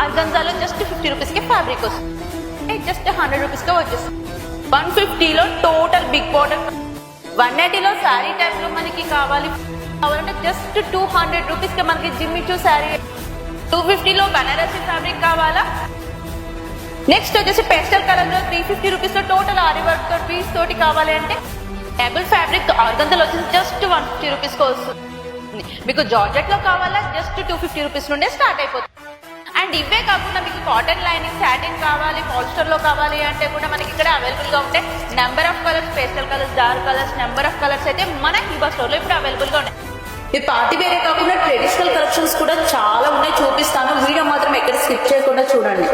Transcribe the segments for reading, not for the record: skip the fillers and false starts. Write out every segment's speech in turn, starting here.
ఆర్గంజాలో just 50 rupees కి fabric వస్తుంది, just 100 rupees కి వచ్చేస్తుంది. 150లో టోటల్ బిగ్ బార్డర్, 180లో శారీ టైప్ లో మనకి కావాలంటే జస్ట్ 200 రూపీస్ కి మనకి జిమ్మిచూ శారీ. 250లో బనారసి ఫ్యాబ్రిక్ కావాలా. నెక్స్ట్ వచ్చేసి పేస్టల్ కలర్ లో 350 రూపీస్ లో టోటల్ ఆరి వర్క్ తో పీస్ తోటి కావాలి అంటే డబుల్ ఫ్యాబ్రిక్ ఆర్గంజాలో వచ్చేసి జస్ట్ 150 రూపీస్ కి వస్తుంది. మీకు జార్జెట్ లో కావాలా జస్ట్ 250 రూపీస్ నుండే స్టార్ట్ అయిపోతుంది. అండ్ ఇవే కాకుండా మీకు కాటన్ లైనింగ్ సాటిన్ కావాలి, పాలిస్టర్ లో కావాలి అంటే కూడా మనకి ఇక్కడ అవైలబుల్ గా ఉంటాయి. Number of colours, pastel colours, dark colours, number of colours అయితే మన హిబా స్టోర్ లో ఇప్పుడు అవైలబుల్ గా ఉన్నాయి. ఈ పార్టీ వేరే కాకుండా ట్రెడిషనల్ కలెక్షన్స్ కూడా చాలా ఉన్నాయి, చూపిస్తాను. వీడియో మాత్రం ఎక్కడ స్కిప్ చేయకుండా చూడండి.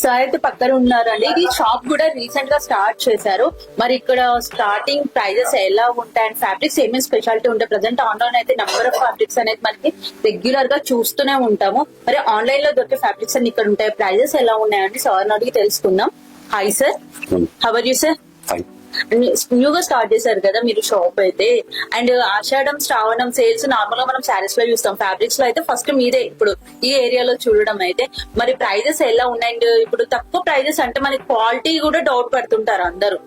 సార్ అయితే పక్కన ఉన్నారండి. ఇది షాప్ కూడా రీసెంట్ గా స్టార్ట్ చేశారు. మరి ఇక్కడ స్టార్టింగ్ ప్రైజెస్ ఎలా ఉంటాయి అండ్ ఫ్యాబ్రిక్స్ ఏమేమి స్పెషాలిటీ ఉంటాయి. ప్రజెంట్ ఆన్లైన్ అయితే నెంబర్ ఆఫ్ ఫ్యాబ్రిక్స్ అనేది మనకి రెగ్యులర్ గా చూస్తూనే ఉంటాము. మరి ఆన్లైన్ లో దొరికే ఫ్యాబ్రిక్స్ అన్ని ఇక్కడ ఉంటాయి. ప్రైజెస్ ఎలా ఉన్నాయండి సార్ అడిగి తెలుసుకుందాం. Hi sir, how are you sir? న్యూగా స్టార్ట్ చేశారు కదా మీరు షాప్ అయితే, అండ్ ఆషాఢం శ్రావణం సేల్స్ నార్మల్ గా మనం శారీస్ లో చూస్తాం, ఫ్యాబ్రిక్స్ లో అయితే ఫస్ట్ మీదే ఇప్పుడు ఈ ఏరియాలో చూడడం అయితే. మరి ప్రైజెస్ ఎలా ఉన్నాయి? అండ్ ఇప్పుడు తక్కువ ప్రైజెస్ అంటే మనకి క్వాలిటీ కూడా డౌట్ పడుతుంటారు అందరూ.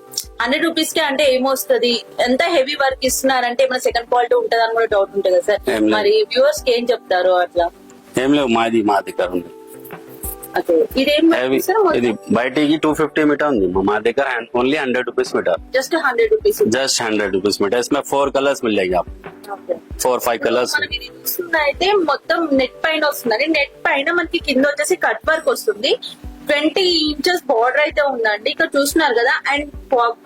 100 రూపీస్ కి అంటే ఏమొస్తుంది, ఎంత హెవీ వర్క్ ఇస్తున్నారంటే మన సెకండ్ క్వాలిటీ ఉంటుంది అని కూడా డౌట్ ఉంటుంది కదా సార్. మరి వ్యూవర్స్ కి ఏం చెప్తారు అట్లా? ఏం లేవు, మా దగ్గర ఉంది. ఇది బయటికి 250 మీటర్ ఉంది, మా దగ్గర only 100 rupees metre. Just 100 rupees. Just 100 rupees metre. इसमें 4 कलर्स मिल जाएंगे आप, 4-5 कलर्स. అయితే మొత్తం నెట్ పైన వస్తుందండి. నెట్ పైన మనకి కింద వచ్చేసి కట్ వర్క్ వస్తుంది. 20 ఇంచెస్ బార్డర్ అయితే ఉందండి, ఇక్కడ చూస్తున్నారు కదా. అండ్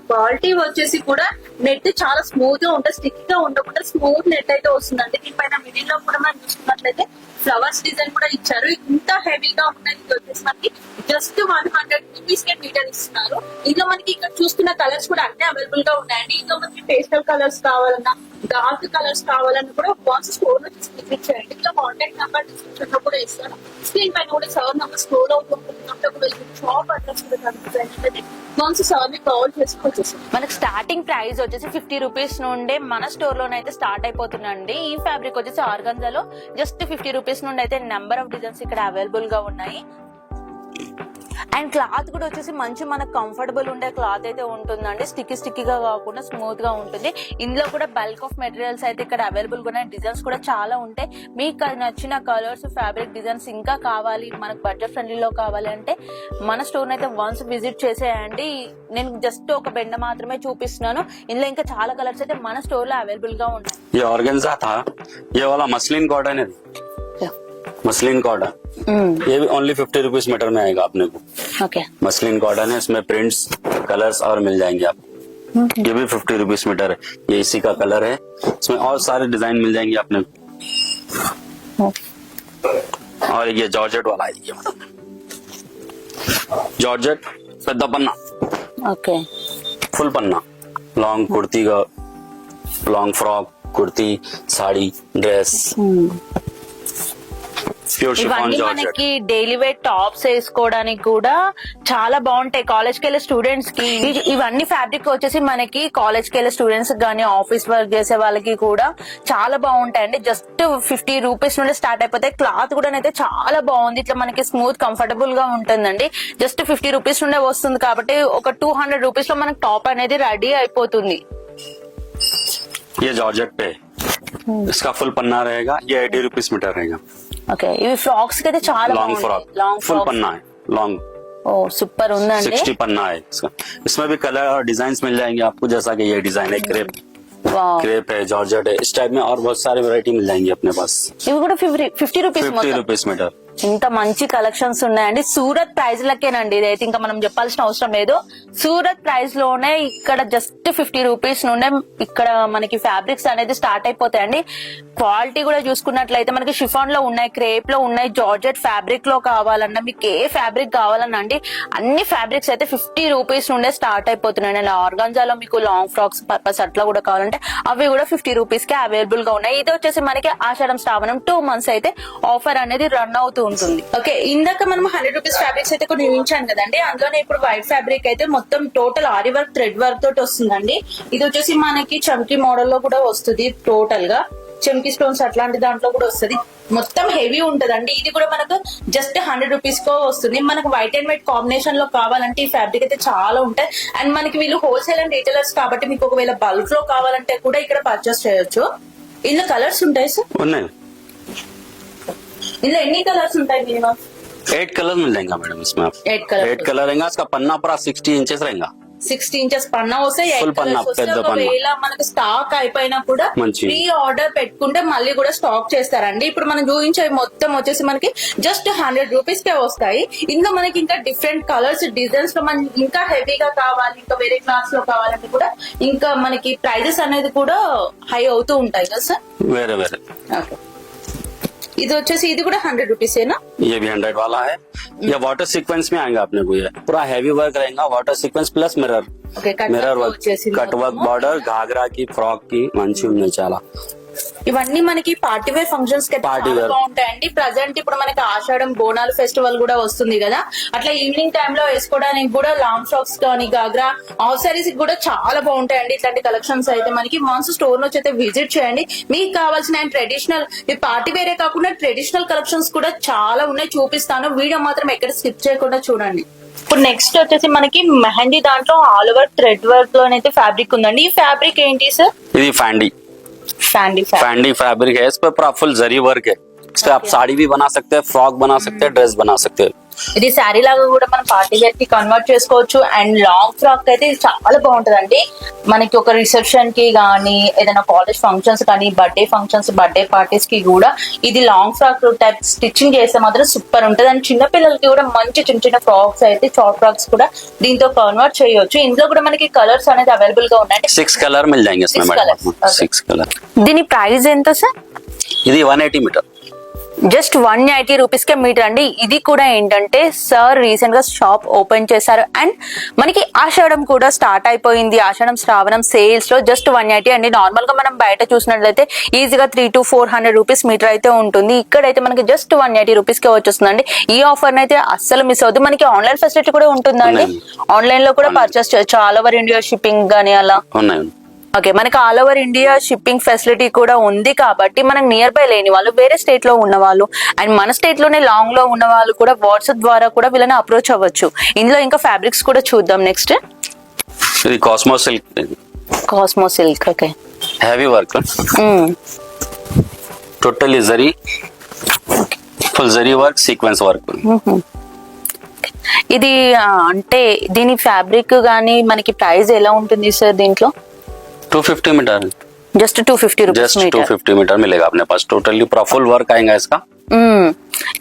క్వాలిటీ వచ్చేసి కూడా నెట్ చాలా స్మూత్ గా ఉంటుంది, స్టిక్ గా ఉండకుండా స్మూత్ నెట్ అయితే వస్తుందండి. దీనిపైన మిడిల్ లో కూడా మనం చూసుకున్నట్లయితే ఫ్లవర్స్ డిజైన్ కూడా ఇచ్చారు. ఇంత హెవీగా ఉన్నది వచ్చేసి మనకి జస్ట్ 100 రూపీస్ కి మీటర్ ఇస్తున్నారు. ఇందులో మనకి ఇక్కడ చూస్తున్న కలర్స్ కూడా అన్ని అవైలబుల్ గా ఉన్నాయండి. ఇందులో మనకి పేస్టల్ కలర్స్ కావాలన్నా, డార్క్ కలర్స్ కావాలన్నా కూడా వాన్స్ స్టోర్ లో విజిట్ చేయండి. ఇందులో కాంటాక్ట్ నెంబర్ డిస్క్రిప్షన్ లో కూడా ఇస్తాను. స్క్రీన్ పైన కూడా సార్ నెంబర్ స్టోర్ అవుతుంటే కూడా షాప్ అడ్రస్ కూడా కనిపిస్తుంది. వన్స్ సార్ ని కాల్ చేసుకోవచ్చు. మనకి స్టార్టింగ్ ప్రైస్ వచ్చేసి 50 రూపీస్ నుండే మన స్టోర్ లోనైతే స్టార్ట్ అయిపోతుందండి. ఈ ఫ్యాబ్రిక్ వచ్చేసి ఆర్గంజాలో జస్ట్ 50 రూపీస్ నుండి అయితే నెంబర్ ఆఫ్ డిజైన్స్ ఇక్కడ అవైలబుల్ గా ఉన్నాయి. అండ్ క్లాత్ కూడా వచ్చేసి మంచి మనకు కంఫర్టబుల్ ఉండే క్లాత్ అయితే ఉంటుందండి. స్టిక్కీగా కాకుండా స్మూత్ గా ఉంటుంది. ఇందులో కూడా బల్క్ ఆఫ్ మెటీరియల్స్ అయితే ఇక్కడ అవైలబుల్ గా ఉన్నాయి. డిజైన్స్ కూడా చాలా ఉంటాయి. మీకు నచ్చిన కలర్స్, ఫ్యాబ్రిక్ డిజైన్స్ ఇంకా కావాలి, మనకు బడ్జెట్ ఫ్రెండ్లీలో కావాలి అంటే మన స్టోర్ అయితే వన్స్ విజిట్ చేసేయండి. నేను జస్ట్ ఒక బెండ మాత్రమే చూపిస్తున్నాను. ఇందులో ఇంకా చాలా కలర్స్ అయితే మన స్టోర్ లో అవైలబుల్ గా ఉన్నాయి. ये ऑर्गेन्जा था, ये वाला मसलिन कॉटन है, मसलिन कॉटन. ये भी ओनली 50 रुपीज मीटर में आएगा अपने को. ओके, मसलिन कॉटन है, इसमें प्रिंट्स, कलर्स और मिल जाएंगे आपको. ये भी 50 रुपीज मीटर है. ये इसी का कलर है, इसमें और सारे डिजाइन मिल जाएंगे अपने को. और ये जॉर्जेट वाला है, ये जॉर्जेट पेद्दा पन्ना. ओके, फुल पन्ना, लॉन्ग कुर्ती का, long frock, kurti, sari, dress, pure chiffon ఇవన్నీ జార్జెట్. మనకి డైలీ వేర్ టాప్స్ వేసుకోవడానికి కూడా చాలా బాగుంటాయి. కాలేజ్ కి వెళ్ళే స్టూడెంట్స్ కి ఇవన్నీ ఫ్యాబ్రిక్ వచ్చేసి మనకి కాలేజ్ కి వెళ్ళే స్టూడెంట్స్ గానీ, ఆఫీస్ వర్క్ చేసే వాళ్ళకి కూడా చాలా బాగుంటాయండి. జస్ట్ 50 రూపీస్ నుండి స్టార్ట్ అయిపోతాయి. క్లాత్ కూడా అయితే చాలా బాగుంది. ఇట్లా మనకి స్మూత్ కంఫర్టబుల్ గా ఉంటుందండి. జస్ట్ 50 రూపీస్ నుండే వస్తుంది కాబట్టి ఒక 200 రూపీస్ లో మనకి టాప్ అనేది రెడీ అయిపోతుంది. ये जॉर्जेट पे इसका फुल पन्ना रहेगा, ये 80 रुपीज मीटर रहेगा. ఓకే, ఇవి ఫ్రాక్స్ కి అయితే చాలా लॉन्ग फ्रॉक, లాంగ్ फुल पन्ना है, लॉन्ग. ఓ సూపర్ ఉందండి. 60 पन्ना है इसका. इसमें भी कलर और डिजाइन मिल जाएंगे आपको, जैसा कि ये डिजाइन है, क्रेप क्रेप है, जॉर्जेट है, इस टाइप में और बहुत सारी वैरायटी मिल जाएंगी अपने पास. ఇవి కూడా 50 రూపీస్ 50 रुपीज मीटर. ఇంత మంచి కలెక్షన్స్ ఉన్నాయండి. సూరత్ ప్రైస్ లకేనండి, ఇదైతే ఇంకా మనం చెప్పాల్సిన అవసరం లేదు. సూరత్ ప్రైస్ లోనే ఇక్కడ జస్ట్ 50 రూపీస్ నుండే ఇక్కడ మనకి ఫ్యాబ్రిక్స్ అనేది స్టార్ట్ అయిపోతాయండి. క్వాలిటీ కూడా చూసుకున్నట్లయితే మనకి షిఫాన్ లో ఉన్నాయి, క్రేప్ లో ఉన్నాయి, జార్జెట్ ఫ్యాబ్రిక్ లో కావాలన్నా మీకు ఏ ఫ్యాబ్రిక్ కావాలన్నా అండి అన్ని ఫ్యాబ్రిక్స్ అయితే 50 రూపీస్ నుండే స్టార్ట్ అయిపోతున్నాయి. ఆర్గాన్జాలో మీకు లాంగ్ ఫ్రాక్స్ పర్పస్ అట్లా కూడా కావాలంటే అవి కూడా 50 రూపీస్ కి అవైలబుల్ గా ఉన్నాయి. ఇది వచ్చేసి మనకి ఆషాఢం శ్రావణం 2 months అయితే ఆఫర్ అనేది రన్ అవుతూ ఉంటుంది. ఓకే, ఇందాక మనం 100 రూపీస్ ఫ్యాబ్రిక్స్ అయితే కొన్ని చూపించాను కదండి. అందులోనే ఇప్పుడు వైట్ ఫ్యాబ్రిక్ అయితే మొత్తం టోటల్ ఆరి వర్క్ థ్రెడ్ వర్క్ తోటి వస్తుందండి. ఇది వచ్చేసి మనకి చమ్కీ మోడల్ లో కూడా వస్తుంది. టోటల్ గా చమ్కీ స్టోన్స్ అట్లాంటి దాంట్లో కూడా వస్తుంది. మొత్తం హెవీ ఉంటదండి. ఇది కూడా మనకు జస్ట్ 100 రూపీస్ కో వస్తుంది. మనకు వైట్ అండ్ వైట్ కాంబినేషన్ లో కావాలంటే ఈ ఫ్యాబ్రిక్ అయితే చాలా ఉంటాయి. అండ్ మనకి వీళ్ళు హోల్సేల్ అండ్ రీటైలర్స్ కాబట్టి మీకు ఒకవేళ బల్క్ లో కావాలంటే కూడా ఇక్కడ పర్చేస్ చేయొచ్చు. ఇందులో కలర్స్ ఉంటాయి సార్? ఉన్నాయి. ఇందులో ఎన్ని కలర్స్ ఉంటాయి మినిమం? 8 कलर मिल जाएगा मैडम इसमें। 8 कलर 8 कलर रहेगा। इसका पन्ना पूरा 60 इंचेस रहेगा। 60 ఇంచెస్ పన్నా వస్తే Full పన్నా, పెద్ద పన్నా. ఒకవేళ మనకు స్టాక్ అయిపోయినా కూడా మంచి. ప్రీ ఆర్డర్ పెట్టుకుంటే మళ్ళీ కూడా స్టాక్ చేస్తారండి. ఇప్పుడు మనం చూపించేవి మొత్తం వచ్చేసి మనకి జస్ట్ 100 రూపీస్ కే వస్తాయి. ఇందులో మనకి ఇంకా డిఫరెంట్ కలర్స్ డిజైన్స్ లో మనకి ఇంకా హెవీగా కావాలి, ఇంకా వేరే క్లాస్ లో కావాలంటే కూడా ఇంకా మనకి ప్రైజెస్ అనేది కూడా హై అవుతూ ఉంటాయి కదా సార్? वेरे वेरे। ఓకే, ఇది వచ్చేసి ఇది కూడా 100 రూపీసేనా? ये भी 100 वाला है। ये वाटर सीक्वेंस में आएगा अपने को। ये पूरा हैवी वर्क रहेगा, water sequence plus mirror. Okay, mirror work, cut work border, ghagra की फ्रॉक की మంచి ఉన్నాయి చాలా. ఇవన్నీ మనకి పార్టీ వేర్ ఫంక్షన్స్ కి Party wear. బాగుంటాయండి. ప్రజెంట్ ఇప్పుడు మనకి ఆషాఢం బోనాలు ఫెస్టివల్ కూడా వస్తుంది కదా, అట్లా ఈవినింగ్ టైమ్ లో వేసుకోవడానికి కూడా లాంగ్ ఫ్రాక్స్ కానీ గాగ్రా ఆఫ్ సారీస్ కూడా చాలా బాగుంటాయండి. ఇట్లాంటి కలెక్షన్స్ అయితే మనకి వన్స్ స్టోర్ నుంచి అయితే విజిట్ చేయండి. మీకు కావాల్సిన ట్రెడిషనల్ ఈ పార్టీ వేరే కాకుండా ట్రెడిషనల్ కలెక్షన్స్ కూడా చాలా ఉన్నాయి, చూపిస్తాను. వీడియో మాత్రం ఎక్కడ స్కిప్ చేయకుండా చూడండి. ఇప్పుడు నెక్స్ట్ వచ్చేసి మనకి మెహందీ దాంట్లో ఆల్ ఓవర్ థ్రెడ్ వర్క్ లోనైతే ఫ్యాబ్రిక్ ఉందండి. ఈ ఫ్యాబ్రిక్ ఏంటి సార్? ఇది फैंडी శాండీ फैंडी फैब्रिक है। इस पर पूरा फुल जरी वर्क है। इस पे आप साड़ी भी बना सकते हैं, फ्रॉक बना सकते हैं, ड्रेस बना सकते हैं। ఇది శారీ లాగా కూడా మనం పార్టీ వేర్ కి కన్వర్ట్ చేసుకోవచ్చు. అండ్ లాంగ్ ఫ్రాక్ అయితే ఇది చాలా బాగుంటదండి. మనకి ఒక రిసెప్షన్ కి గానీ ఏదైనా కాలేజ్ ఫంక్షన్స్ కానీ బర్త్డే ఫంక్షన్స్ బర్త్డే పార్టీస్ కి కూడా ఇది లాంగ్ ఫ్రాక్ టైప్ స్టిచ్చింగ్ చేస్తే మాత్రం సూపర్ ఉంటది. అండ్ చిన్న పిల్లలకి కూడా మంచి చిన్న చిన్న ఫ్రాక్స్ అయితే షార్ట్ ఫ్రాక్స్ కూడా దీంతో కన్వర్ట్ చేయొచ్చు. ఇందులో కూడా మనకి కలర్స్ అనేది అవైలబుల్ గా ఉన్నాయి. 6 कलर मिल जाएंगे इसमें 6 मैडम। colours, okay. 6 कलर। దీని ప్రైస్ ఎంత సార్? ఇది 180 मीटर। జస్ట్ 180 రూపీస్ కే మీటర్ అండి. ఇది కూడా ఏంటంటే సార్ రీసెంట్ గా షాప్ ఓపెన్ చేశారు అండ్ మనకి ఆషాఢం కూడా స్టార్ట్ అయిపోయింది. ఆషాఢం శ్రావణం సేల్స్ లో జస్ట్ 180 అండి. నార్మల్ గా మనం బయట చూసినట్లయితే ఈజీగా 300 to 400 రూపీస్ మీటర్ అయితే ఉంటుంది. ఇక్కడైతే మనకి జస్ట్ 180 రూపీస్ కే వచ్చేస్తుందండి. ఈ ఆఫర్ అయితే అస్సలు మిస్ అవుతుంది. మనకి ఆన్లైన్ ఫెసిలిటీ కూడా ఉంటుందండి. ఆన్లైన్ లో కూడా పర్చేస్ చేయొచ్చు. ఆల్ ఓవర్ ఇండియా షిప్పింగ్ గానీ అలా. ఉన్నాయి। ఓకే, మనకి all over India shipping facility కూడా ఉంది కాబట్టి మనకి నియర్ బై లేని వాళ్ళు, వేరే స్టేట్ లో ఉన్న వాళ్ళు అండ్ మన స్టేట్ లోనే లాంగ్ లో ఉన్న వాళ్ళు కూడా వాట్సాప్ ద్వారా కూడా వీళ్ళని అప్రోచ్ అవ్వచ్చు. ఇందులో ఇంకా ఫ్యాబ్రిక్స్ కూడా చూద్దాం. నెక్స్ట్ ఇది cosmo silk, cosmo silk. Okay, heavy work, totally zari, full zari work, sequence work. ఇది అంటే దీని ఫ్యాబ్రిక్ గానీ మనకి ప్రైస్ ఎలా ఉంటుంది సార్? దీంట్లో 250 metre. Just 250 rupees just metre. 250 metre मिलेगा अपने पास। टोटली पूरा फुल वर्क आएगा इसका।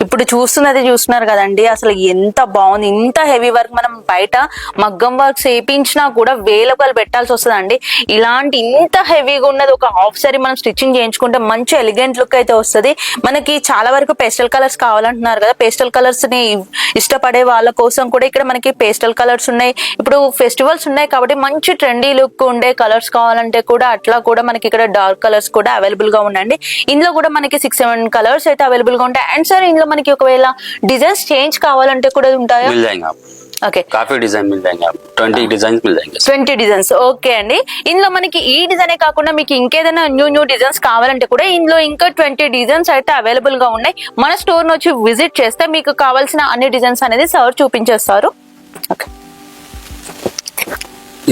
ఇప్పుడు చూస్తున్నారు కదండి, అసలు ఎంత బాగుంది. ఇంత హెవీ వర్క్ మనం బయట మగ్గం వర్క్ చేయించినా కూడా వేలకాలు పెట్టాల్సి వస్తుందండి. ఇలాంటి ఇంత హెవీగా ఉన్నది ఒక హాఫ్ సారీ మనం స్టిచ్చింగ్ చేయించుకుంటే మంచి ఎలిగెంట్ లుక్ అయితే వస్తుంది. మనకి చాలా వరకు పేస్టల్ కలర్స్ కావాలంటున్నారు కదా, పేస్టల్ కలర్స్ ని ఇష్టపడే వాళ్ళ కోసం కూడా ఇక్కడ మనకి పేస్టల్ కలర్స్ ఉన్నాయి. ఇప్పుడు ఫెస్టివల్స్ ఉన్నాయి కాబట్టి మంచి ట్రెండీ లుక్ ఉండే కలర్స్ కావాలంటే కూడా అట్లా కూడా మనకి ఇక్కడ డార్క్ కలర్స్ కూడా అవైలబుల్ గా ఉన్నాయండి. ఇందులో కూడా మనకి 6-7 కలర్స్ అయితే అవైలబుల్ గా ఉంటాయి. అండ్ సార్ ఇందులో మనకి ఒకవేళ డిజైన్స్ చేంజ్ కావాలంటే కూడా ఉంటాయా? मिल जाएंगे आप। ఓకే, काफी डिजाइन मिल जाएंगे आप। 20 डिजाइन मिल जाएंगे। 20 డిజైన్స్. ఓకే అండి, ఇందులో మనకి ఈ డిజైనే కాకుండా మీకు ఇంకేదైనా న్యూ డిజైన్స్ కావాలంటే కూడా ఇందులో ఇంకా 20 డిజైన్స్ అయితే అవైలబుల్ గా ఉన్నాయి. మన స్టోర్ నుంచి విజిట్ చేస్తే మీకు కావాల్సిన అన్ని డిజైన్స్ అనేది సార్ చూపించేస్తారు. ఓకే,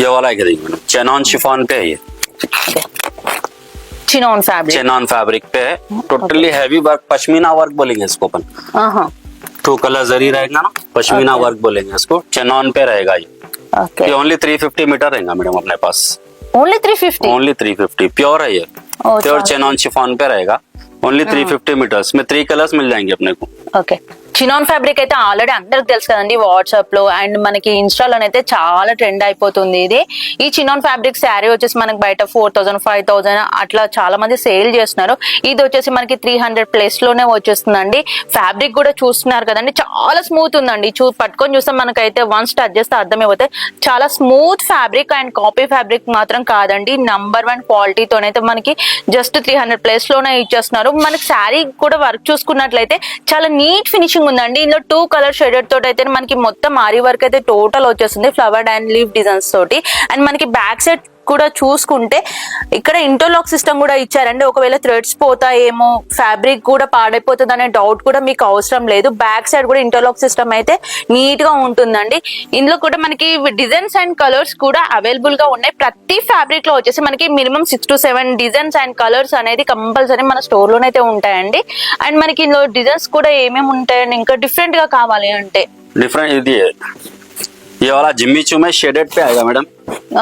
ये वाला है देखिए मैडम, चेनॉन शिफॉन पे है। ये చినాన్ ఫ్యాబ్రిక్, चेनॉन फैब्रिक पे है। Totally heavy work, pashmina work बोलेंगे इसको अपन। ఆహా, 2 कलर जरी रहेगा ना, पश्मीना वर्क बोलेंगे इसको। चेनॉन पे रहेगा ये। ఓకే. ये ओनली 350 मीटर रहेगा मैडम अपने पास। ఓన్లీ 350. ओनली 350 प्योर है ये। Oh, प्योर अच्छा। चेनॉन शिफॉन पे रहेगा। ओनली 350 मीटर्स में 3 कलर्स मिल जाएंगे अपने को. ఓకే, చినాన్ ఫ్యాబ్రిక్ అయితే ఆల్రెడీ అందరికి తెలుసు కదండి, వాట్సాప్ లో అండ్ మనకి ఇన్స్టాలోనైతే చాలా ట్రెండ్ అయిపోతుంది ఇది. ఈ చినాన్ ఫ్యాబ్రిక్ శారీ వచ్చేసి మనకి బయట 4000 5000 అట్లా చాలా మంది సేల్ చేస్తున్నారు. ఇది వచ్చేసి మనకి 300 ప్లస్ లోనే వచ్చేస్తుందండి. ఫ్యాబ్రిక్ కూడా చూస్తున్నారు కదండి, చాలా స్మూత్ ఉందండి. పట్టుకొని చూస్తే మనకైతే వన్స్ టచ్ చేస్తే అర్థమైపోతాయి. చాలా smooth fabric and copy fabric మాత్రం కాదండి, నంబర్ 1 క్వాలిటీతోనైతే మనకి జస్ట్ 300 ప్లస్ లోనే ఇచ్చేస్తున్నారు. మనకి శారీ కూడా వర్క్ చూసుకున్నట్లయితే చాలా నీట్ ఫినిషింగ్ ఉందండి. ఇందులో 2 కలర్ షేడెడ్ తోటి అయితే మనకి మొత్తం ఆరి వర్క్ అయితే టోటల్ వచ్చేస్తుంది, ఫ్లవర్ అండ్ లీవ్ డిజైన్స్ తోటి. అండ్ మనకి బ్యాక్ సైడ్ కూడా చూసుకుంటే ఇక్కడ ఇంటర్లాక్ సిస్టమ్ కూడా ఇచ్చారండి. ఒకవేళ థ్రెడ్స్ పోతాయేమో, ఫ్యాబ్రిక్ కూడా పాడైపోతుంది అనే డౌట్ కూడా మీకు అవసరం లేదు. బ్యాక్ సైడ్ కూడా ఇంటర్లాక్ సిస్టమ్ అయితే నీట్ గా ఉంటుందండి. ఇందులో కూడా మనకి డిజైన్స్ అండ్ కలర్స్ కూడా అవైలబుల్ గా ఉన్నాయి. ప్రతి ఫ్యాబ్రిక్ లో వచ్చేసి మనకి minimum 6 to 7 designs and colours అనేది కంపల్సరీ మన స్టోర్ లోనైతే ఉంటాయండి. అండ్ మనకి ఇందులో డిజైన్స్ కూడా ఏమేమి ఉంటాయండి, ఇంకా డిఫరెంట్ గా కావాలి అంటే डिफरेंट ये वाला जिम्मी चू में शेडेड पे आएगा मैडम.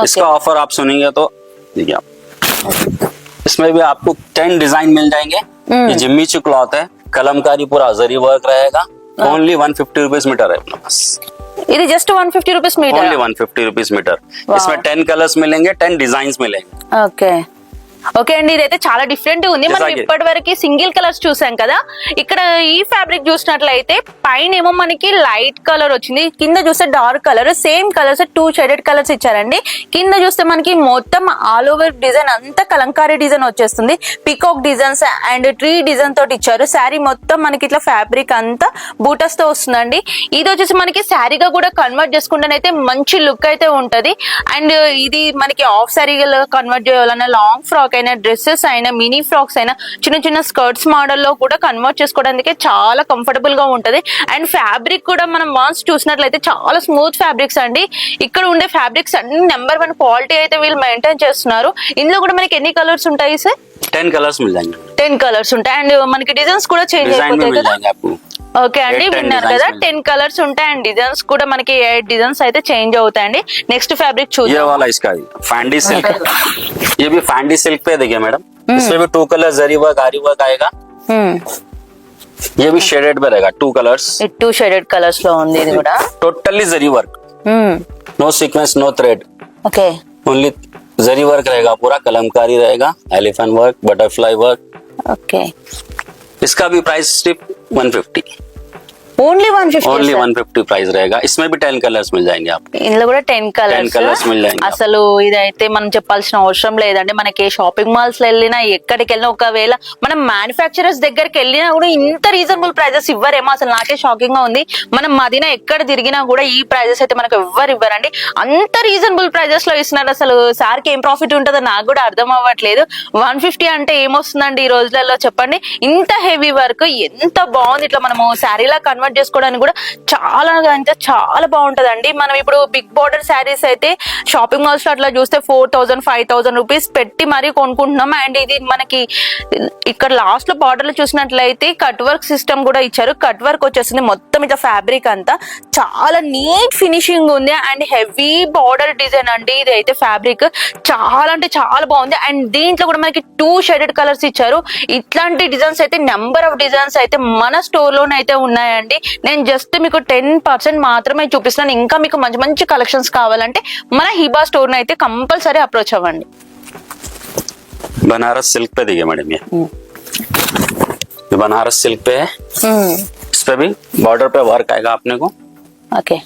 इसका ऑफर आप सुनेंगे तो देखिए आप, इसमें भी आपको 10 डिजाइन मिल जाएंगे. ये जिम्मी चू क्लॉथ है, कलमकारी पूरा जरी वर्क रहेगा. ओनली 150 रुपीज मीटर है अपने पास. ఇది just 150 rupees metre. Only 150 rupees metre. इसमें 10 कलर्स मिलेंगे, 10 डिजाइन मिलेंगे. ఓకే ఓకే అండి, ఇదైతే చాలా డిఫరెంట్ ఉంది. మనం ఇప్పటి వరకు సింగిల్ కలర్స్ చూసాం కదా, ఇక్కడ ఈ ఫ్యాబ్రిక్ చూసినట్లయితే పైన ఏమో మనకి లైట్ కలర్ వచ్చింది, కింద చూస్తే dark colour, same colours 2 shaded colours ఇచ్చారండి. కింద చూస్తే మనకి మొత్తం ఆల్ ఓవర్ డిజైన్ అంతా కలంకారీ డిజైన్ వచ్చేస్తుంది. Peacock designs and tree design తోటి ఇచ్చారు. శారీ మొత్తం మనకి ఇట్లా ఫ్యాబ్రిక్ అంతా బూటస్ తో వస్తుందండి. ఇది వచ్చేసి మనకి శారీగా కూడా కన్వర్ట్ చేసుకుంటేనైతే మంచి లుక్ అయితే ఉంటది. అండ్ ఇది మనకి హాఫ్ శారీగా కన్వర్ట్ చేయాలన్నా, లాంగ్ ఫ్రాక్ అయినా, డ్రెస్సెస్ అయినా, మినీ ఫ్రాక్స్ అయినా, చిన్న చిన్న స్కర్ట్స్ మోడల్లో కూడా కన్వర్ట్ చేసుకోవడానికి చాలా కంఫర్టబుల్ గా ఉంటది. అండ్ ఫ్యాబ్రిక్ కూడా మనం వాన్స్ చూసినట్లయితే చాలా స్మూత్ ఫ్యాబ్రిక్స్ అండి. ఇక్కడ ఉండే ఫ్యాబ్రిక్స్ అన్ని నెంబర్ 1 క్వాలిటీ అయితే వీళ్ళు మెయింటైన్ చేస్తున్నారు. ఇందులో కూడా మనకి ఎన్ని కలర్స్ ఉంటాయి సార్? 10 कलर्स मिल जाएंगे. 10 కలర్స్ ఉంటాయి. అండ్ మనకి డిజైన్స్ కూడా చేంజ్ डिजाइन में అయిపోతాయి मिल కదా. जाएंगे आपको. ఓకే అండి, 10 విన్నారు designs కదా, मिल 10 కలర్స్ ఉంటాయి అండ్ డిజైన్స్ కూడా మనకి 8 డిజైన్స్ అయితే చేంజ్ అవుతాయండి. నెక్స్ట్ ఫ్యాబ్రిక్ ये చూద్దాం. वाला इसका फैंडी सिल्क. ये भी फैंडी सिल्क पे देखिए मैडम, इसमें भी 2 कलर जरी वर्क आरी वर्क आएगा. ये भी शेडेड पे रहेगा, 2 कलर्स. 2 షేడెడ్ కలర్స్ లో ఉంది ఇది కూడా. Totally zari work, no sequence, no thread, okay only zari work रहेगा. पूरा कलमकारी रहेगा, elephant work, butterfly work. Okay, इसका भी प्राइस सिर्फ 150. ఓన్లీ 150. ओनली 150 प्राइस रहेगा. इसमें भी 10 कलर्स मिल जाएंगे आपको. ఇందులో కూడా 10 10 colours मिल కలర్స్. जाएंगे. అసలు ఇదైతే మనం చెప్పాల్సిన అవసరం లేదండి. మనకి షాపింగ్ మాల్స్ లో వెళ్ళినా, ఎక్కడికి వెళ్ళినా, ఒకవేళ మనం మ్యానుఫ్యాక్చరర్స్ దగ్గరికి వెళ్ళినా కూడా ఇంత రీజనబుల్ ప్రైజెస్ ఇవ్వరేమో. అసలు నాకే షాకింగ్ గా ఉంది. మనం మదీనా ఎక్కడ తిరిగినా కూడా ఈ ప్రైజెస్ అయితే మనకు ఎవ్వరు ఇవ్వరండి. అంత రీజనబుల్ ప్రైజెస్ లో ఇస్తున్నారు. అసలు సార్కి ఏం ప్రాఫిట్ ఉంటుందో నాకు కూడా అర్థం అవ్వట్లేదు. 150 అంటే ఏమొస్తుందండి ఈ రోజులలో చెప్పండి. ఇంత హెవీ వర్క్ ఎంత బాగుంది. ఇట్లా మనము శారీలా కన్వర్ట్ చేసుకోవడానికి కూడా చాలా అంటే చాలా బాగుంటదండి. మనం ఇప్పుడు బిగ్ బోర్డర్ శారీస్ అయితే షాపింగ్ మాల్స్ లో అట్లా చూస్తే 4000 5000 రూపీస్ పెట్టి మరీ కొనుక్కుంటున్నాం. అండ్ ఇది మనకి ఇక్కడ లాస్ట్ లో బార్డర్ లో చూసినట్లయితే కట్ వర్క్ సిస్టమ్ కూడా ఇచ్చారు. కట్ వర్క్ వచ్చేసింది మొత్తం ఇట్లా ఫ్యాబ్రిక్ అంతా చాలా నీట్ ఫినిషింగ్ ఉంది. అండ్ హెవీ బార్డర్ డిజైన్ అండి. ఇది అయితే ఫ్యాబ్రిక్ చాలా అంటే చాలా బాగుంది. అండ్ దీంట్లో కూడా మనకి 2 షేడెడ్ కలర్స్ ఇచ్చారు. ఇట్లాంటి డిజైన్స్ అయితే నెంబర్ ఆఫ్ డిజైన్స్ అయితే మన స్టోర్ లోనే అయితే ఉన్నాయండి. నేను జస్ట్ మీకు 10% మాత్రమే చూపిస్తున్నాను. ఇంకా మీకు మంచి మంచి కలెక్షన్స్ కావాలంటే మన హిబా స్టోర్ ని అయితే కంపల్సరీ అప్రోచ్ అవ్వండి. बनारस सिल्क पे देखिए मैडम, ये बनारस सिल्क पे है. इस पे भी बॉर्डर पे वर्क आएगा अपने को. ఓకే,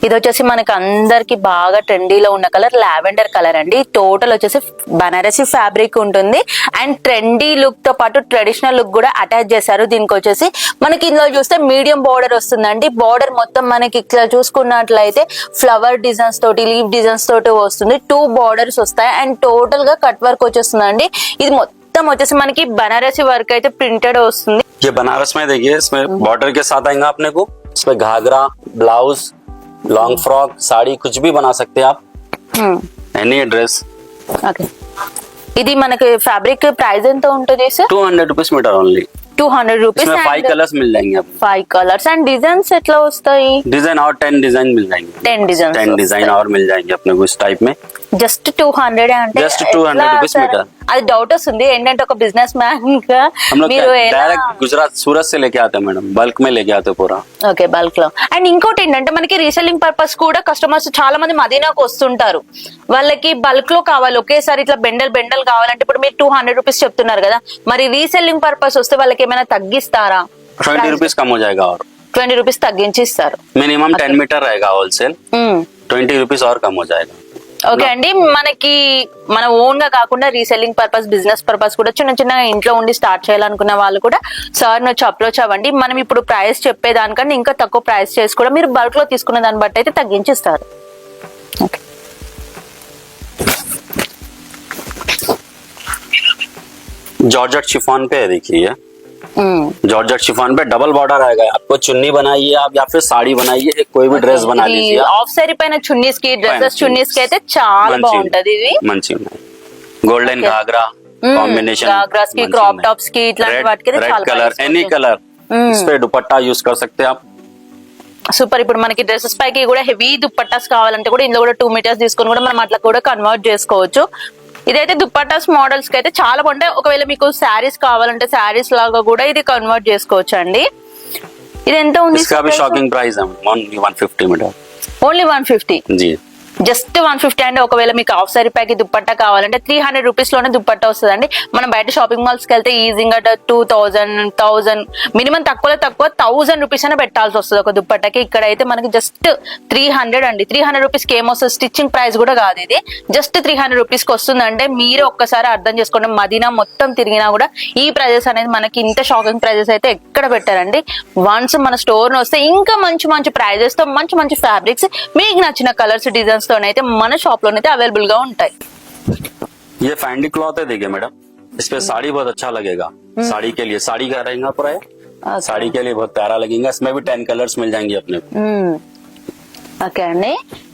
ఇది వచ్చేసి మనకి అందరికి బాగా ట్రెండీలో ఉన్న కలర్ లావెండర్ కలర్ అండి. టోటల్ వచ్చేసి బనారసి ఫ్యాబ్రిక్ ఉంటుంది. అండ్ ట్రెండీ లుక్ తో పాటు ట్రెడిషనల్ లుక్ కూడా అటాచ్ చేశారు. దీనికి వచ్చేసి మనకి ఇందులో చూస్తే మీడియం బోర్డర్ వస్తుందండి. బోర్డర్ మొత్తం మనకి ఇట్లా చూసుకున్నట్లయితే ఫ్లవర్ డిజైన్స్ తోటి, లీవ్ డిజైన్స్ తోటి వస్తుంది. 2 బోర్డర్స్ వస్తాయి. అండ్ టోటల్ గా కట్ వర్క్ వచ్చేస్తుందండి. ఇది మొత్తం వచ్చేసి మనకి బనారసి వర్క్ అయితే ప్రింటెడ్ వస్తుంది. ये बनारस में देखिए, इसमें बॉर्डर के साथ आएगा अपने को. इसमें ghagra, blouse, long frock, sari कुछ भी बना सकते हैं आप. Any dress. ఓకే, ఇది మనకి ఫ్యాబ్రిక్ ప్రైస్ ఎంత ఉంటుంది sir? 200 rupees metre only. 200 rupees. इसमें 5 कलर्स मिल जाएंगे आपको. 5 కలర్స్. అండ్ డిజైన్స్ ఎట్లా వస్తాయి? डिजाइन और 10 डिजाइन मिल जाएंगे. 10 డిజైన్స్. 10 डिजाइन और मिल जाएंगे अपने को इस टाइप में. జస్ట్ 200 అంటే Just 200 ఎట్లా rupees సార్? meter. అది డౌట్ వస్తుంది ఏంటంటే ఒక బిజినెస్ మ్యాన్ గా हम लोग మీరు ఎలా डायरेक्ट गुजरात सूरत से लेके आते हैं मैडम, बल्क में लेके आते हैं पूरा। ఓకే బల్క్ లో. అండ్ ఇంకోటి ఏంటంటే మనకి రీసెల్లింగ్ పర్పస్ కూడా కస్టమర్స్ చాలా మంది మదీనాకు వస్తుంటారు, వాళ్ళకి బల్క్ లో కావాలి ఒకేసారి ఇట్లా బెండల్ కావాలంటే ఇప్పుడు మీరు 200 రూపీస్ చెప్తున్నారు కదా, మరి రీసెల్లింగ్ పర్పస్ వస్తే వాళ్ళకి ఏమైనా తగ్గిస్తారా? 20 रुपीज कम हो जाएगा और 20 రూపీస్ తగ్గించి ఇస్తారు. मिनिमम 10 मीटर रहेगा होलसेल, 20 रुपीज और कम हो जाएगा। ఓకే అండి, మనకి మన ఓన్ గా కాకుండా రీసెల్లింగ్ పర్పస్, బిజినెస్ పర్పస్ కూడా చిన్న ఇంట్లో ఉండి స్టార్ట్ చేయాలనుకున్న వాళ్ళు కూడా సార్ వచ్చి అప్రోచ్ అవ్వండి. మనం ఇప్పుడు ప్రైస్ చెప్పేదానికన్నా ఇంకా తక్కువ ప్రైస్ చేసి కూడా మీరు బల్క్ లో తీసుకున్న దాన్ని బట్టి అయితే తగ్గించిస్తారు. ఓకే, जॉर्जेट शिफॉन पे है, देखिए जॉर्जेट शिफॉन पे डबल बॉर्डर आएगा, आपको चुन्नी बनाइए आप या फिर साड़ी बनाइए, कोई भी ड्रेस बना लीजिए आप। ఆఫ్ సారీ పైన చున్నీస్ కి, డ్రెస్సెస్ చున్నీస్ కి అయితే చాలా బాగుంటది ఇది. మంచి గోల్డెన్ घाघरा कॉम्बिनेशन, గాగ్రాస్ కి, క్రాప్ టాప్స్ కి ఇట్లాంటి వాటికి అయితే చాలా कलर एनी कलर, इस पे दुपट्टा यूज कर सकते हैं आप। సూపర్. ఇప్పుడు మనకి డ్రెస్సెస్ పైకి కూడా హెవీ దుప్పట్టాస్ కావాలంటే కూడా ఇందులో కూడా 2 మీటర్స్ తీసుకొని కూడా మనం అట్లా కూడా కన్వర్ట్ చేసుకోవచ్చు. ఇదైతే దుప్పట్టాస్ మోడల్స్ కి అయితే చాలా బాగుంటాయి. ఒకవేళ మీకు శారీస్ కావాలంటే శారీస్ లాగా కూడా ఇది కన్వర్ట్ చేసుకోవచ్చు అండి. ఇది ఎంత ఉంది? इसका भी शॉकिंग प्राइस है, 150 मीटर, ఓన్లీ 150. जी జస్ట్ 150 అండి. ఒకవేళ మీకు హాఫ్ సారీ ప్యాక్ దుప్పట్టా కావాలంటే 300 రూపీస్ లోనే దుప్పట్టా వస్తుందండి. మనం బయట షాపింగ్ మాల్స్ కి వెళ్తే ఈజీగా 2000 మినిమం తక్కువ 1000 రూపీస్ అయినా పెట్టాల్సి వస్తుంది ఒక దుప్పట్టకి. ఇక్కడ అయితే మనకి జస్ట్ 300 అండి. 300 రూపీస్ కి ఏమొస్తుంది, స్టిచ్చింగ్ ప్రైస్ కూడా కాదు ఇది, జస్ట్ 300 రూపీస్ కి వస్తుందంటే మీరే ఒక్కసారి అర్థం చేసుకోండి. మదీనా మొత్తం తిరిగినా కూడా ఈ ప్రైజెస్ అనేది మనకి ఇంత షాకింగ్ ప్రైజెస్ అయితే ఎక్కడ పెట్టారండి. వన్స్ మన స్టోర్ వస్తే ఇంకా మంచి ప్రైజెస్ తో మంచి ఫ్యాబ్రిక్స్ మీకు నచ్చిన కలర్స్, డిజైన్స్ తోనైతే మన షాప్ లోనైతే అవైలబుల్ గా ఉంటాయి. ये फैंडी क्लॉथ है, देखिए मैडम, इस पे साड़ी बहुत अच्छा लगेगा। साड़ी के लिए साड़ी का रहेगा पूरा, साड़ी के लिए बहुत प्यारा लगेगा। इसमें भी 10 कलर्स मिल जाएंगे अपने को। ఓకే అండి,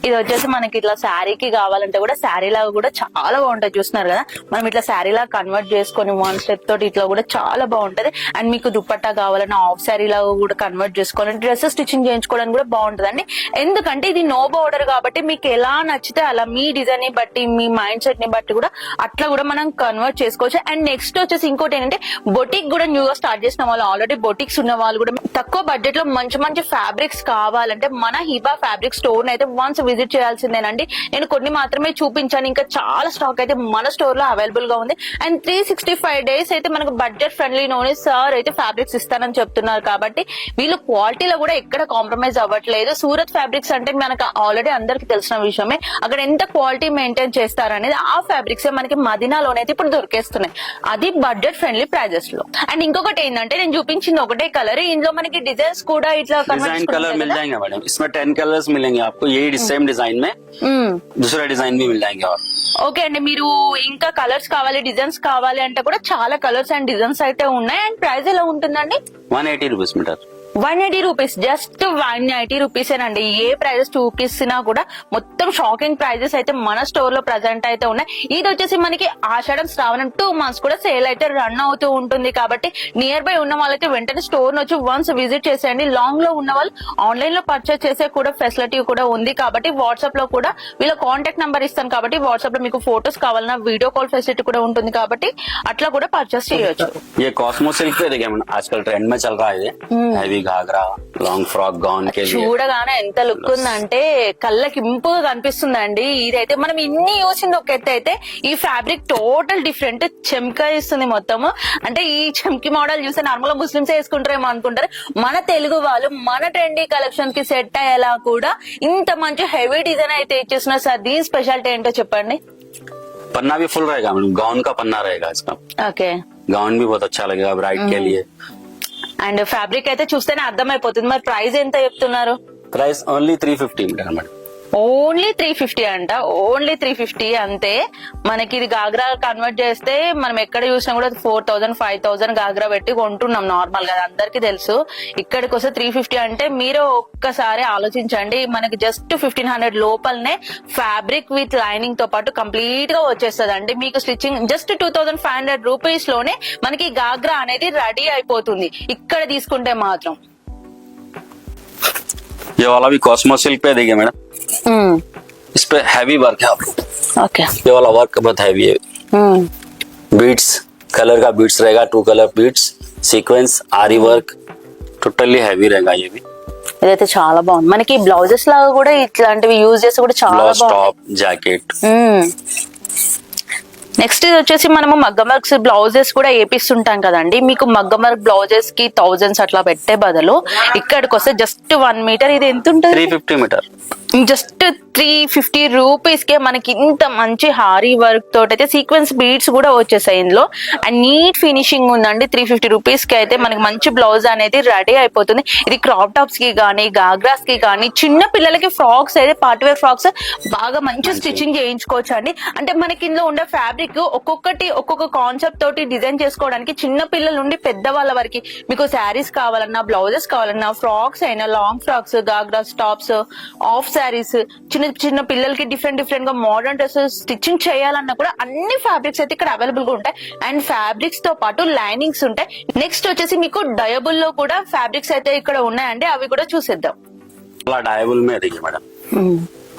ఇది వచ్చేసి మనకి ఇట్లా శారీకి కావాలంటే కూడా శారీ లాగా కూడా చాలా బాగుంటది. చూస్తున్నారు కదా, మనం ఇట్లా శారీ లాగా కన్వర్ట్ చేసుకొని 1 స్టెప్ తోటి ఇట్లా కూడా చాలా బాగుంటది. అండ్ మీకు దుప్పట్టా కావాలన్నా హాఫ్ శారీ లాగా కూడా కన్వర్ట్ చేసుకోవాలంటే డ్రెస్ స్టిచ్చింగ్ చేయించుకోవడానికి కూడా బాగుంటదండి. ఎందుకంటే ఇది నో బోర్డర్ కాబట్టి మీకు ఎలా నచ్చితే అలా మీ డిజైన్ ని బట్టి, మీ మైండ్ సెట్ ని బట్టి కూడా అట్లా కూడా మనం కన్వర్ట్ చేసుకోవచ్చు. అండ్ నెక్స్ట్ వచ్చేసి ఇంకోటి ఏంటంటే బొటిక్ కూడా న్యూగా స్టార్ట్ చేసిన వాళ్ళు, ఆల్రెడీ బొటిక్స్ ఉన్న వాళ్ళు కూడా తక్కువ బడ్జెట్ లో మంచి ఫ్యాబ్రిక్స్ కావాలంటే మన హిబా ఫ్యాబ్రిక్ స్టోర్ అయితే వన్స్ విజిట్ చేయాల్సిందేనండి. నేను కొన్ని మాత్రమే చూపించాను, ఇంకా చాలా స్టాక్ అయితే మన స్టోర్ లో అవైలబుల్ గా ఉంది. అండ్ 365 డేస్ అయితే మనకు బడ్జెట్ ఫ్రెండ్లీ నోని సార్ అయితే ఫ్యాబ్రిక్స్ ఇస్తానని చెప్తున్నారు కాబట్టి వీళ్ళు క్వాలిటీలో కూడా ఎక్కడ కాంప్రమైజ్ అవ్వట్లేదు. సూరత్ ఫ్యాబ్రిక్స్ అంటే మనకు ఆల్రెడీ అందరికి తెలిసిన విషయమే, అక్కడ ఎంత క్వాలిటీ మెయింటైన్ చేస్తారనేది ఆ ఫ్యాబ్రిక్స్ మనకి మదీనాలోనైతే ఇప్పుడు దొరికేస్తున్నాయి, అది బడ్జెట్ ఫ్రెండ్లీ ప్రైజెస్ లో. అండ్ ఇంకొకటి ఏంటంటే నేను చూపించింది ఒకటే కలర్, ఇందులో మనకి డిజైన్స్ కూడా ఇట్లా डिजाइन कलर मिल जाएंगे मैडम, इसमें 10 कलर्स मिलेंगे आपको, यही सेम डिजाइन में दूसरा डिजाइन भी मिल जाएंगे। और ఓకే అండి, మీరు ఇంకా కలర్స్ కావాలి, డిజైన్స్ కావాలి అంటే కూడా చాలా కలర్స్ అండ్ డిజైన్స్ అయితే ఉన్నాయి. అండ్ ప్రైస్ ఎలా ఉంటుందండి? 180 रुपीज मीटर, 180 రూపీస్, జస్ట్ 180 రూపీసేనండి. ఏ ప్రైజెస్ చూపిస్తున్నా కూడా మొత్తం షాకింగ్ ప్రైజెస్ అయితే మన స్టోర్ లో ప్రెసెంట్ అయితే ఉన్నాయి. ఇది వచ్చేసి మనకి ఆషాఢం, శ్రావణం 2 months కూడా సేల్ అయితే రన్ అవుతూ ఉంటుంది కాబట్టి నియర్ బై ఉన్న వాళ్ళైతే వెంటనే స్టోర్ వచ్చి వన్స్ విజిట్ చేసేయండి. లాంగ్ లో ఉన్న వాళ్ళు ఆన్లైన్ లో పర్చేస్ చేసే కూడా ఫెసిలిటీ కూడా ఉంది కాబట్టి వాట్సాప్ లో కూడా వీళ్ళ కాంటాక్ట్ నెంబర్ ఇస్తాను కాబట్టి వాట్సాప్ లో మీకు ఫోటోస్ కావాలన్నా వీడియో కాల్ ఫెసిలిటీ కూడా ఉంటుంది కాబట్టి అట్లా కూడా పర్చేస్ చేయొచ్చు. ये कॉस्मो सिल्क पे देखिए मैडम, आजकल ट्रेंड में चल रहा है ये heavy ghagra long frock gown के लिए। చూడగానే ఎంత లుక్ ఉందంటే కళ్ళకి ఇంపుగా కనిపిస్తుందండి. ఇదైతే మనం ఇన్ని చూసింది ఒక ఎత్తు అయితే ఈ ఫ్యాబ్రిక్ టోటల్ డిఫరెంట్ చెమ్కా ఇస్తుంది మొత్తము. అంటే ఈ చెమ్కి మోడల్ చూస్తే నార్మల్ గా ముస్లిమ్స్ వేసుకుంటారేమో అనుకుంటారు, మన తెలుగు వాళ్ళు మన ట్రెండీ కలెక్షన్ కి సెట్ అయ్యేలా కూడా ఇంత మంచి హెవీ డిజైన్ అయితే ఇచ్చేస్తున్నారు సార్. దీని స్పెషాలిటీ ఏంటో చెప్పండి. पन्ना भी फुल रहेगा मैडम, गाउन का पन्ना रहेगा इसका, ఓకే, गाउन भी बहुत अच्छा लगेगा ब्राइड के लिए। అండ్ ఫ్యాబ్రిక్ అయితే చూస్తేనే అర్థమైపోతుంది. మరి ప్రైస్ ఎంత చెప్తున్నారు? Price only 350 metre madam, only 350 అంట, ఓన్లీ 350 అంతే. మనకి ఇది గాగ్రా కన్వర్ట్ చేస్తే మనం ఎక్కడ చూసినా కూడా 4000 5000 గాగ్రా పెట్టి కొంటున్నాం నార్మల్ గా, అందరికి తెలుసు. ఇక్కడికి వస్తే 350 అంటే మీరు ఒక్కసారి ఆలోచించండి, మనకి జస్ట్ 1500 లోపలనే ఫ్యాబ్రిక్ విత్ లైనింగ్ తో పాటు కంప్లీట్ గా వచ్చేస్తుంది అండి. మీకు స్టిచ్చింగ్ జస్ట్ 2500 రూపీస్ లోనే మనకి గాగ్రా అనేది రెడీ అయిపోతుంది ఇక్కడ తీసుకుంటే మాత్రం. ये वाला भी कॉस्मो सिल्क पे देखिए मैडम, इस पे हैवी वर्क है आपको, ఓకే ये वाला वर्क बहुत हैवी है। बीट्स, कलर का बीट्स रहेगा, 2 कलर बीट्स, सीक्वेंस, आरी वर्क, टोटली हैवी रहेगा ये भी। ఇదైతే చాలా బాగుంది. మనకి బ్లౌజెస్ లాగా కూడా ఇట్లాంటివి యూజ్ చేస్తే కూడా చాలా ब्लाउज, బాగుంది. Top, jacket. నెక్స్ట్ ఇది వచ్చేసి మనము మగ్గం వర్క్స్ బ్లౌజెస్ కూడా వేపిస్తుంటాం కదండి. మీకు మగ్గం వర్క్ బ్లౌజెస్ కి థౌజండ్స్ అట్లా పెట్టే బదులు ఇక్కడికి వస్తే జస్ట్ 1 మీటర్ ఇది ఎంత ఉంటుంది? 350 मीटर। జస్ట్ 350 రూపీస్ కే మనకి ఇంత మంచి హారీ వర్క్ తోటి అయితే సీక్వెన్స్ బీడ్స్ కూడా వచ్చేసాయి ఇందులో. అండ్ నీట్ ఫినిషింగ్ ఉందండి. 350 రూపీస్ కి అయితే మనకి మంచి బ్లౌజ్ అనేది రెడీ అయిపోతుంది. ఇది క్రాప్ టాప్స్ కి కానీ, గాగ్రాస్ కి కానీ, చిన్న పిల్లలకి ఫ్రాక్స్ అయితే పార్టీ వేర్ ఫ్రాక్స్ బాగా మంచి స్టిచ్చింగ్ చేయించుకోవచ్చు అండి. అంటే మనకి ఇందులో ఉండే ఫ్యాబ్రిక్ ఒక్కొక్కటి ఒక్కొక్క కాన్సెప్ట్ తోటి డిజైన్ చేసుకోవడానికి చిన్న పిల్లల నుండి పెద్ద వాళ్ళ వరకు మీకు శారీస్ కావాలన్నా, బ్లౌజెస్ కావాలన్నా, ఫ్రాక్స్ అయినా, long frocks, ghagras, tops, of saris, చిన్న చిన్న పిల్లలకి డిఫరెంట్ గా మోడర్న్ డ్రెస్సెస్ స్టిచ్చింగ్ చేయాలన్నా కూడా అన్ని ఫ్యాబ్రిక్స్ అయితే ఇక్కడ అవైలబుల్ గా ఉంటాయి. అండ్ ఫ్యాబ్రిక్స్ తో పాటు లైనింగ్స్ ఉంటాయి. నెక్స్ట్ వచ్చేసి మీకు డయబుల్ లో కూడా ఫ్యాబ్రిక్స్ అయితే ఇక్కడ ఉన్నాయండి, అవి కూడా చూసేద్దాం. डायबल में देखिए मैडम,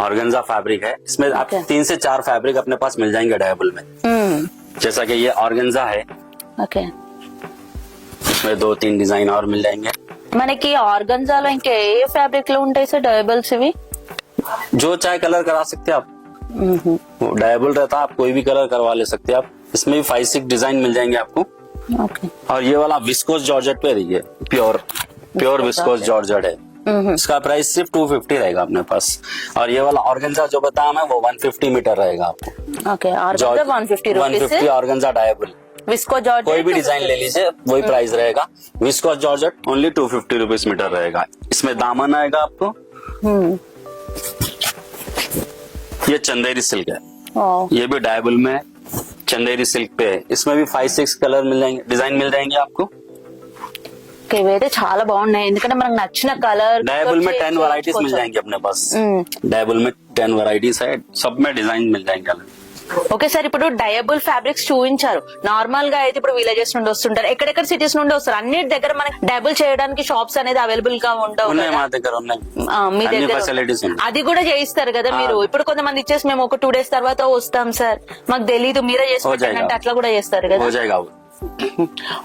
ऑर्गेन्जा फैब्रिक है, इसमें आप 3 से 4 फैब्रिक अपने पास मिल जाएंगे डायबल में। जैसा कि ये ऑर्गेन्जा है, ఓకే इसमें 2-3 डिजाइन और मिल जाएंगे। మనకి ఆర్గన్జాలో ఇంకా ఏ ఫ్యాబ్రిక్ లో ఉంటాయి సార్ డయబుల్స్ ఇవి? जो चाहे कलर करा सकते हैं आप, वो डायबल रहता है, आप कोई भी कलर करवा ले सकते हैं आप। इसमें भी 5-6 डिजाइन मिल जाएंगे आपको। ఓకే और ये वाला विस्कोस जॉर्जेट पे देखिए, प्योर विस्कोस जॉर्जेट है। इसका प्राइस सिर्फ 250 रहेगा अपने पास। और ये वाला ऑर्गेन्जा जो बताया मैं, वो 150 मीटर रहेगा आपको। Okay organza 150 rupees. 150 organza dyeable. Viscose georgette कोई भी डिजाइन ले लीजिए, वही प्राइस रहेगा। Viscose georgette only 250 rupees metre रहेगा। इसमें दामन आएगा आपको, ये चंदेरी सिल्क है, ये भी डायबल में है, चंदेरी सिल्क पे है। इसमें भी 5-6 कलर मिल जाएंगे, डिजाइन मिल जाएंगे आपको। ఇవైతే చాలా బాగున్నాయి ఎందుకంటే మనకు నచ్చిన కలర్ डायबल में 10 वैरायटीज मिल जाएंगी अपने पास। डायबल में 10 वैरायटीज है, सब में डिजाइन मिल जाएंगे अलग। ఓకే సార్, ఇప్పుడు డయబుల్ ఫ్యాబ్రిక్స్ చూపించారు. నార్మల్ గా అయితే ఇప్పుడు విలేజెస్ నుండి వస్తుంటారు, ఎక్కడెక్కడ సిటీస్ నుండి వస్తారు. అన్నిటి దగ్గర మనకి డయబుల్ చేయడానికి షాప్స్ అనేది అవైలబుల్ గా ఉండవు ఉన్నాయి కదా? మా దగ్గర ఉన్నాయి, మీ అన్ని దగ్గర ఫెసిలిటీస్ ఉన్నాయి। అది కూడా చేయిస్తారు కదా మీరు? ఇప్పుడు కొంతమంది ఇచ్చేసి మేము ఒక 2 days తర్వాత వస్తాం సార్, మాకు తెలీదు, మీరే చేసి పెట్టండి అంటే అట్లా కూడా చేస్తారు కదా? हो जाएगा वो।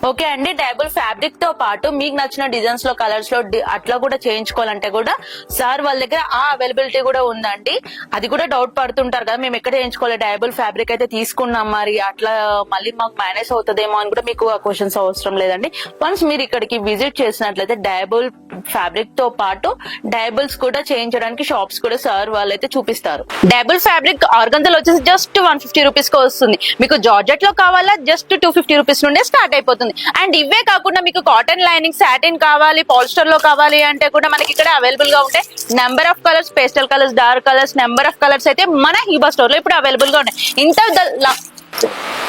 ఓకే అండి, డయబుల్ ఫ్యాబ్రిక్ తో పాటు మీకు నచ్చిన డిజైన్స్ లో, కలర్స్ లో అట్లా కూడా చేయించుకోవాలంటే కూడా సార్ వాళ్ళ దగ్గర ఆ అవైలబిలిటీ కూడా ఉందండి. అది కూడా డౌట్ పడుతుంటారు కదా, మేము ఎక్కడ చేయించుకోవాలి, డయబుల్ ఫ్యాబ్రిక్ అయితే తీసుకున్నాం, మరి అట్లా మళ్ళీ మాకు మేనేజ్ అవుతుందేమో అని కూడా మీకు ఆ క్వశ్చన్స్ అవసరం లేదండి. వన్స్ మీరు ఇక్కడికి విజిట్ చేసినట్లయితే డయబుల్ ఫ్యాబ్రిక్ తో పాటు డయబుల్స్ కూడా చేయించడానికి షాప్స్ కూడా సార్ వాళ్ళైతే చూపిస్తారు. డయబుల్ ఫ్యాబ్రిక్ ఆర్గన్జాలో వచ్చేసి జస్ట్ 150 రూపీస్ కి వస్తుంది. మీకు జార్జెట్ లో కావాలా జస్ట్ 250 రూపీస్ నుండే స్టార్ట్ అయిపోతుంది. అండ్ ఇవే కాకుండా మీకు కాటన్ లైనింగ్, సాటిన్ కావాలి, పాలిస్టర్ లో కావాలి అంటే కూడా మనకి ఇక్కడ అవైలబుల్ గా ఉంటాయి. Number of colours, pastel colours, dark colours, number of colours అయితే మన హీబా స్టోర్ లో ఇప్పుడు అవైలబుల్ గా ఉన్నాయి.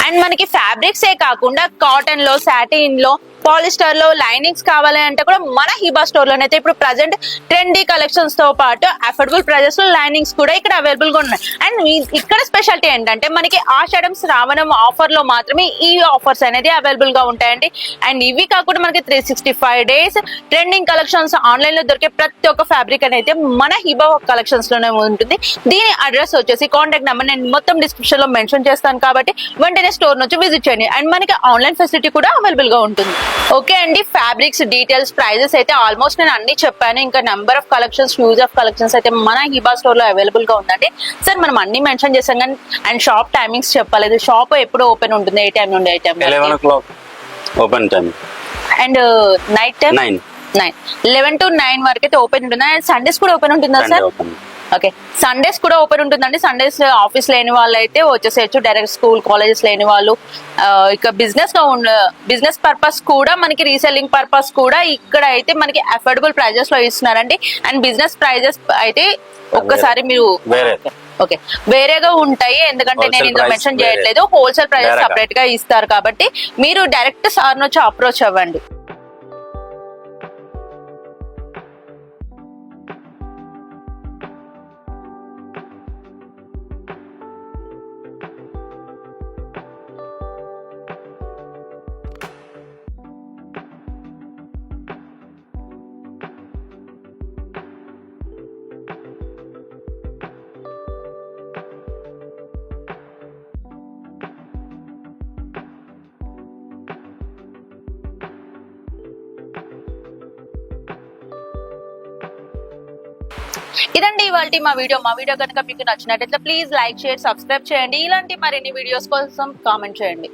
అండ్ మనకి ఫ్యాబ్రిక్స్ ఏ కాకుండా కాటన్ లో, సాటిన్ లో, పాలిస్టర్ లో లైనింగ్స్ కావాలి అంటే కూడా మన హిబా స్టోర్ లోనైతే ఇప్పుడు ప్రజెంట్ ట్రెండీ కలెక్షన్స్ తో పాటు అఫోర్డబుల్ ప్రైజెస్ లో లైనింగ్స్ కూడా ఇక్కడ అవైలబుల్ గా ఉన్నాయి. అండ్ ఇక్కడ స్పెషాలిటీ ఏంటంటే మనకి ఆషాఢం, శ్రావణం ఆఫర్ లో మాత్రమే ఈ ఆఫర్స్ అనేది అవైలబుల్ గా ఉంటాయండి. అండ్ ఇవి కాకుండా మనకి 365 days ట్రెండింగ్ కలెక్షన్స్ ఆన్లైన్ లో దొరికే ప్రతి ఒక్క ఫ్యాబ్రిక్ అనేది మన హిబా కలెక్షన్స్ లోనే ఉంటుంది. దీని అడ్రస్ వచ్చేసి, కాంటాక్ట్ నెంబర్ నేను మొత్తం డిస్క్రిప్షన్ లో మెన్షన్ చేస్తాను కాబట్టి వెంటనే స్టోర్ నుంచి విజిట్ చేయండి. అండ్ మనకి ఆన్లైన్ ఫెసిలిటీ కూడా అవైలబుల్ గా ఉంటుంది. ఓకే అండి, ఫ్యాబ్రిక్స్ డీటెయిల్స్, ప్రైజెస్ అయితే ఆల్మోస్ట్ నేను అన్ని చెప్పాను. ఇంకా number of collections, use of collections అయితే మన హిబా స్టోర్ లో అవైలబుల్ గా ఉందండి. సార్ మనం అన్ని మెన్షన్ చేసాం కానీ అండ్ షాప్ టైమింగ్స్ చెప్పలేదు. షాప్ ఎప్పుడు ఓపెన్ ఉంటుంది, ఏ టైం నుండి ఏ time? 11 o'clock open time. And night time 9, 11 to 9 వరకు అయితే ఓపెన్ ఉంటుంది. అండ్ సండేస్ కూడా ఓపెన్ ఉంటుందా సార్? ఓకే, సండేస్ కూడా ఓపెన్ ఉంటుందండి. సండేస్ ఆఫీస్ లేని వాళ్ళు అయితే వచ్చేసేయచ్చు, డైరెక్ట్ స్కూల్ కాలేజెస్ లేని వాళ్ళు, ఇక బిజినెస్ పర్పస్ కూడా మనకి రీసెల్లింగ్ పర్పస్ కూడా ఇక్కడ అయితే మనకి అఫోర్డబుల్ ప్రైజెస్ లో ఇస్తున్నారండి. అండ్ బిజినెస్ ప్రైజెస్ అయితే ఒక్కసారి మీరు ఓకే వేరేగా ఉంటాయి, ఎందుకంటే నేను ఇందులో మెన్షన్ చేయట్లేదు. హోల్సేల్ ప్రైజెస్ సపరేట్ గా ఇస్తారు కాబట్టి మీరు డైరెక్ట్ సార్ నుంచి అప్రోచ్ అవ్వండి. ఇదండి ఇవాల్టి మా వీడియో కనుక మీకు నచ్చినట్లయితే ప్లీజ్ లైక్ షేర్ సబ్స్క్రైబ్ చేయండి. ఇలాంటి మరిన్ని వీడియోస్ కోసం కామెంట్ చేయండి.